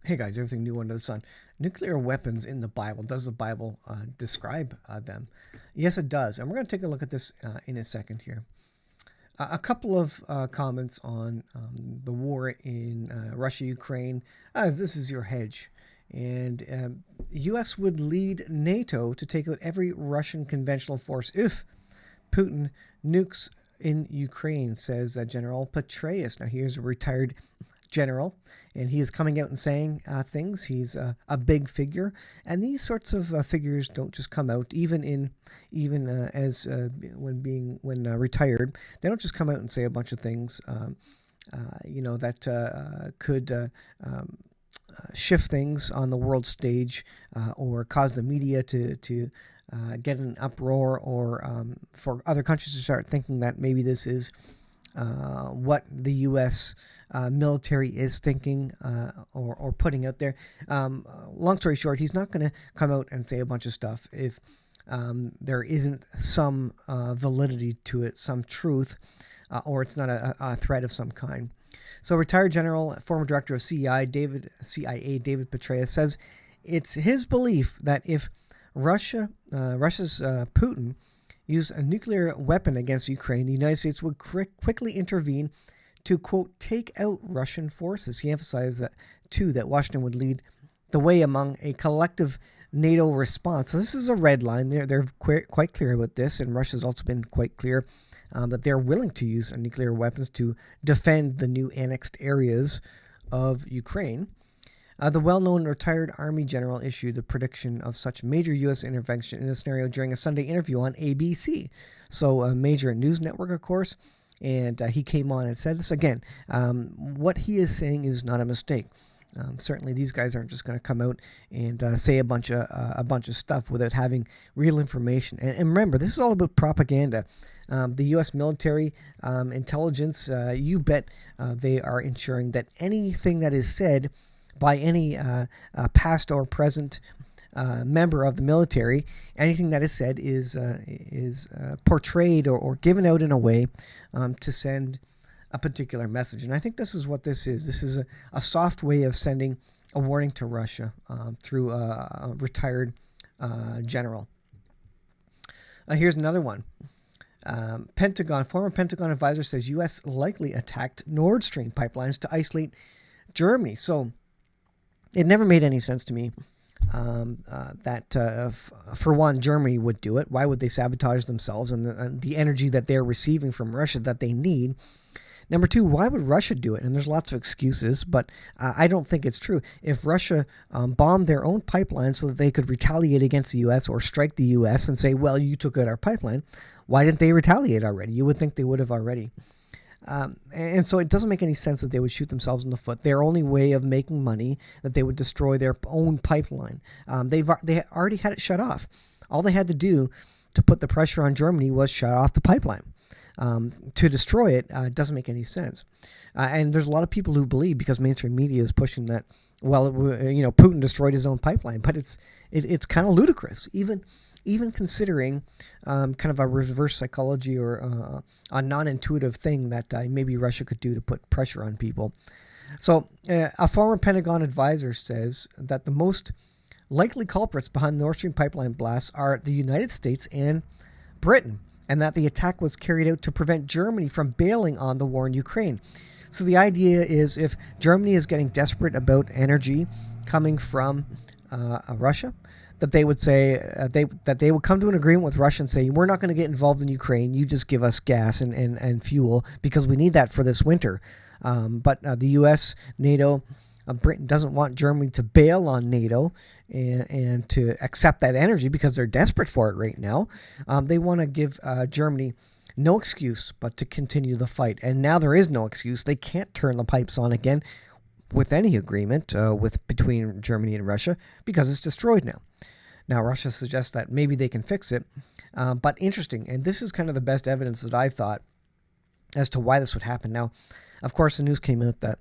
Hey guys, everything new under the sun. Nuclear weapons in the Bible. Does the Bible describe them? Yes, it does. And we're going to take a look at this in a second here. A couple of comments on the war in Russia Ukraine. This is your hedge. And U.S. would lead NATO to take out every Russian conventional force if Putin nukes in Ukraine, says General Petraeus. Now, here's a retired general, and he is coming out and saying things. He's a big figure, and these sorts of figures don't just come out, even as when retired. They don't just come out and say a bunch of things, that could shift things on the world stage or cause the media to get an uproar, or for other countries to start thinking that maybe this is what the U.S. Military is thinking or putting out there. Long story short, he's not going to come out and say a bunch of stuff if there isn't some validity to it, some truth, or it's not a threat of some kind. So, retired general, former director of CIA, David Petraeus, says it's his belief that if Russia's Putin used a nuclear weapon against Ukraine, the United States would quickly intervene to, quote, take out Russian forces. He emphasized that, too, that Washington would lead the way among a collective NATO response. So this is a red line. They're quite clear about this, and Russia's also been quite clear that they're willing to use nuclear weapons to defend the new annexed areas of Ukraine. The well-known retired Army general issued a prediction of such major U.S. intervention in a scenario during a Sunday interview on ABC, so a major news network, of course, and he came on and said this again. What he is saying is not a mistake. Certainly, these guys aren't just going to come out and say a bunch of stuff without having real information. And remember, this is all about propaganda. The U.S. military intelligence, you bet they are ensuring that anything that is said by any past or present member of the military, anything that is said is portrayed or given out in a way to send a particular message. And I think this is what this is. This is a soft way of sending a warning to Russia through a retired general. Here's another one. Former Pentagon advisor says U.S. likely attacked Nord Stream pipelines to isolate Germany. So it never made any sense to me that, for one, Germany would do it. Why would they sabotage themselves and the energy that they're receiving from Russia that they need? Number two, why would Russia do it? And there's lots of excuses, but I don't think it's true. If Russia bombed their own pipeline so that they could retaliate against the U.S. or strike the U.S. and say, well, you took out our pipeline, why didn't they retaliate already? You would think they would have already. And so it doesn't make any sense that they would shoot themselves in the foot. Their only way of making money, that they would destroy their own pipeline. They already had it shut off. All they had to do to put the pressure on Germany was shut off the pipeline. To destroy it doesn't make any sense. And there's a lot of people who believe, because mainstream media is pushing that, well, Putin destroyed his own pipeline. But it's kind of ludicrous, even considering kind of a reverse psychology or a non-intuitive thing that maybe Russia could do to put pressure on people. So a former Pentagon advisor says that the most likely culprits behind the Nord Stream pipeline blasts are the United States and Britain, and that the attack was carried out to prevent Germany from bailing on the war in Ukraine. So the idea is, if Germany is getting desperate about energy coming from Russia, that they would say that they would come to an agreement with Russia and say, we're not going to get involved in Ukraine. You just give us gas and fuel because we need that for this winter. But the U.S., NATO, Britain doesn't want Germany to bail on NATO and to accept that energy because they're desperate for it right now. They want to give Germany no excuse but to continue the fight. And now there is no excuse. They can't turn the pipes on again with any agreement between Germany and Russia because it's destroyed now. Now, Russia suggests that maybe they can fix it. But interesting, and this is kind of the best evidence that I've thought as to why this would happen. Now, of course, the news came out that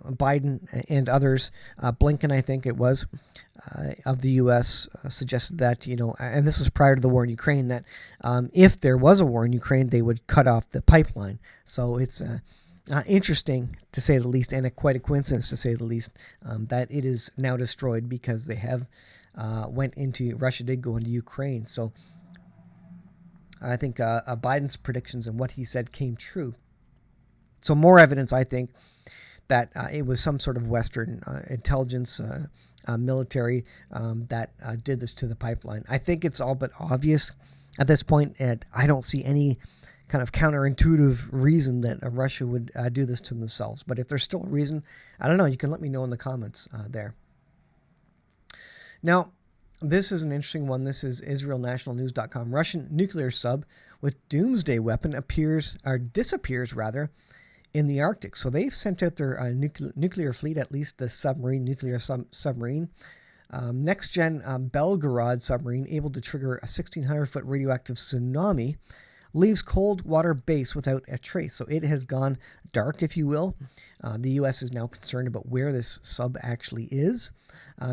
Biden and others, Blinken, I think it was, of the U.S., suggested that, and this was prior to the war in Ukraine, that if there was a war in Ukraine, they would cut off the pipeline. So it's Interesting to say the least, and quite a coincidence to say the least, that it is now destroyed because they have Russia did go into Ukraine. So I think Biden's predictions and what he said came true. So more evidence, I think, that it was some sort of Western intelligence military that did this to the pipeline. I think it's all but obvious at this point, and I don't see any kind of counterintuitive reason that Russia would do this to themselves. But if there's still a reason, I don't know. You can let me know in the comments there. Now, this is an interesting one. This is IsraelNationalNews.com. Russian nuclear sub with doomsday weapon disappears in the Arctic. So they've sent out their nuclear fleet, at least the nuclear submarine. Next-gen Belgorod submarine, able to trigger a 1,600-foot radioactive tsunami, leaves cold water base without a trace. So it has gone dark, if you will. The U.S. is now concerned about where this sub actually is,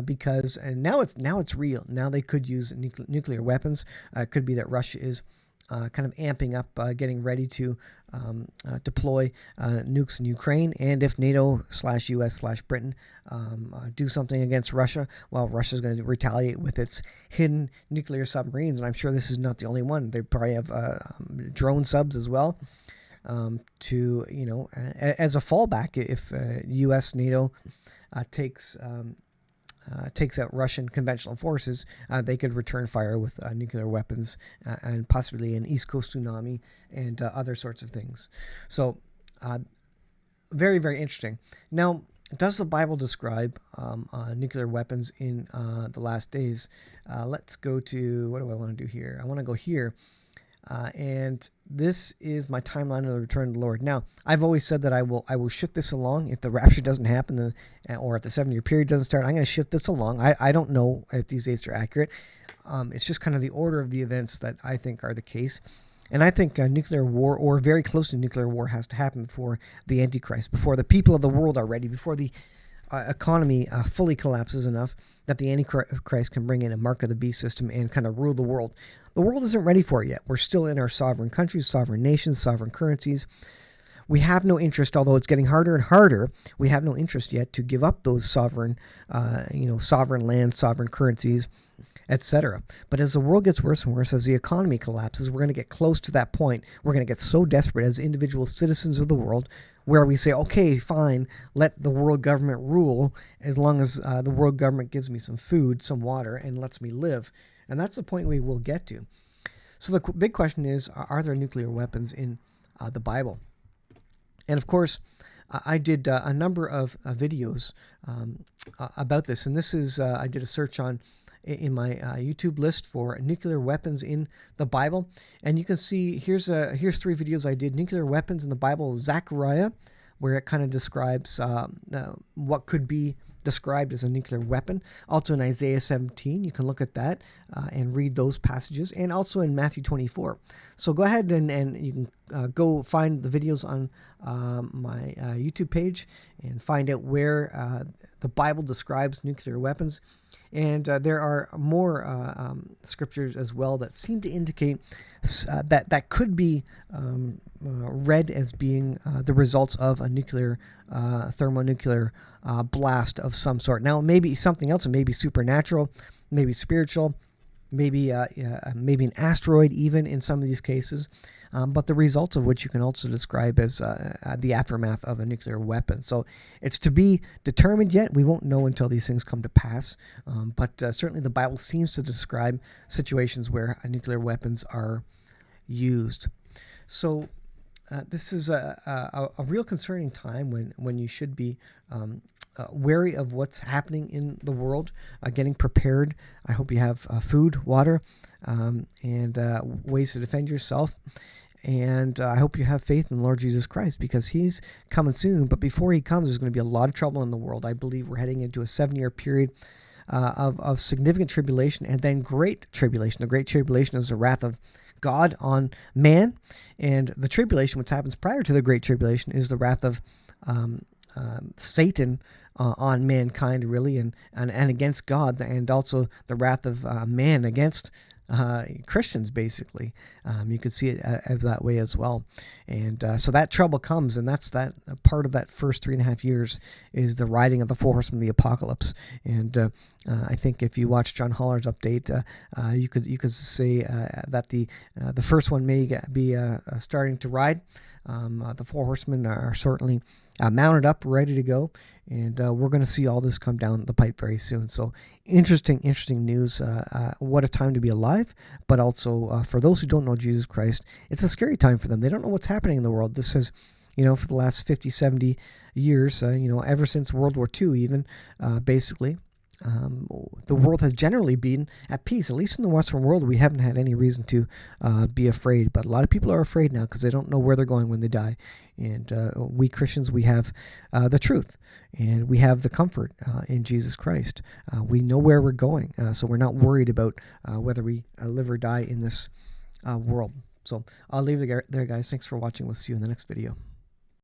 because now it's real. Now they could use nuclear weapons. It could be that Russia is kind of amping up, getting ready to deploy nukes in Ukraine. And if NATO/US/Britain do something against Russia, well, Russia's going to retaliate with its hidden nuclear submarines. And I'm sure this is not the only one. They probably have drone subs as well, to, as a fallback if US, NATO takes out Russian conventional forces, they could return fire with nuclear weapons and possibly an East Coast tsunami and other sorts of things. So very, very interesting. Now, does the Bible describe nuclear weapons in the last days? Let's go to, what do I want to do here? I want to go here. And this is my timeline of the return of the Lord. Now, I've always said that I will shift this along. If the rapture doesn't happen, or if the 7-year period doesn't start, I'm going to shift this along. I don't know if these dates are accurate. It's just kind of the order of the events that I think are the case. And I think nuclear war, or very close to nuclear war, has to happen before the Antichrist, before the people of the world are ready, before the economy fully collapses enough that the Antichrist can bring in a mark of the beast system and kind of rule the world. The world isn't ready for it yet. We're still in our sovereign countries, sovereign nations, sovereign currencies. We have no interest, although it's getting harder and harder, we have no interest yet to give up those sovereign lands, sovereign currencies, etc. But as the world gets worse and worse, as the economy collapses, we're going to get close to that point. We're going to get so desperate as individual citizens of the world where we say, okay, fine, let the world government rule as long as the world government gives me some food, some water, and lets me live. And that's the point we will get to. So the big question is, are there nuclear weapons in the Bible? And of course, I did a number of videos about this. And this is, I did a search in my YouTube list for nuclear weapons in the Bible. And you can see, here's 3 videos I did. Nuclear weapons in the Bible, Zechariah, where it kind of describes what could be described as a nuclear weapon. Also in Isaiah 17, you can look at that and read those passages, and also in Matthew 24. So go ahead and you can go find the videos on my YouTube page and find out where the Bible describes nuclear weapons. And there are more scriptures as well that seem to indicate that could be read as being the results of a nuclear, thermonuclear blast of some sort. Now, maybe something else, maybe supernatural, maybe spiritual, maybe an asteroid even in some of these cases, but the results of which you can also describe as the aftermath of a nuclear weapon. So it's to be determined yet. We won't know until these things come to pass, but certainly the Bible seems to describe situations where nuclear weapons are used. So this is a real concerning time when you should be wary of what's happening in the world, getting prepared. I hope you have food, water, and ways to defend yourself. And I hope you have faith in the Lord Jesus Christ, because he's coming soon. But before he comes, there's going to be a lot of trouble in the world. I believe we're heading into a 7-year period of significant tribulation, and then great tribulation. The great tribulation is the wrath of God on man, and the tribulation, which happens prior to the great tribulation, is the wrath of Satan on mankind, really, and against God, and also the wrath of man against Christians, basically. You could see it as that way as well. And so that trouble comes, and that's that part of that first 3.5 years is the riding of the four horsemen of the apocalypse. And I think if you watch John Holler's update, you could say that the first one may be starting to ride. The four horsemen are certainly mounted up, ready to go, and we're going to see all this come down the pipe very soon. So interesting news. What a time to be alive, but also for those who don't know Jesus Christ, it's a scary time for them. They don't know what's happening in the world. This has, for the last 50, 70 years, ever since World War II even, basically, the world has generally been at peace. At least in the Western world, we haven't had any reason to be afraid. But a lot of people are afraid now because they don't know where they're going when they die. And we Christians, we have the truth, and we have the comfort in Jesus Christ. We know where we're going, so we're not worried about whether we live or die in this world. So I'll leave it there, guys. Thanks for watching. We'll see you in the next video.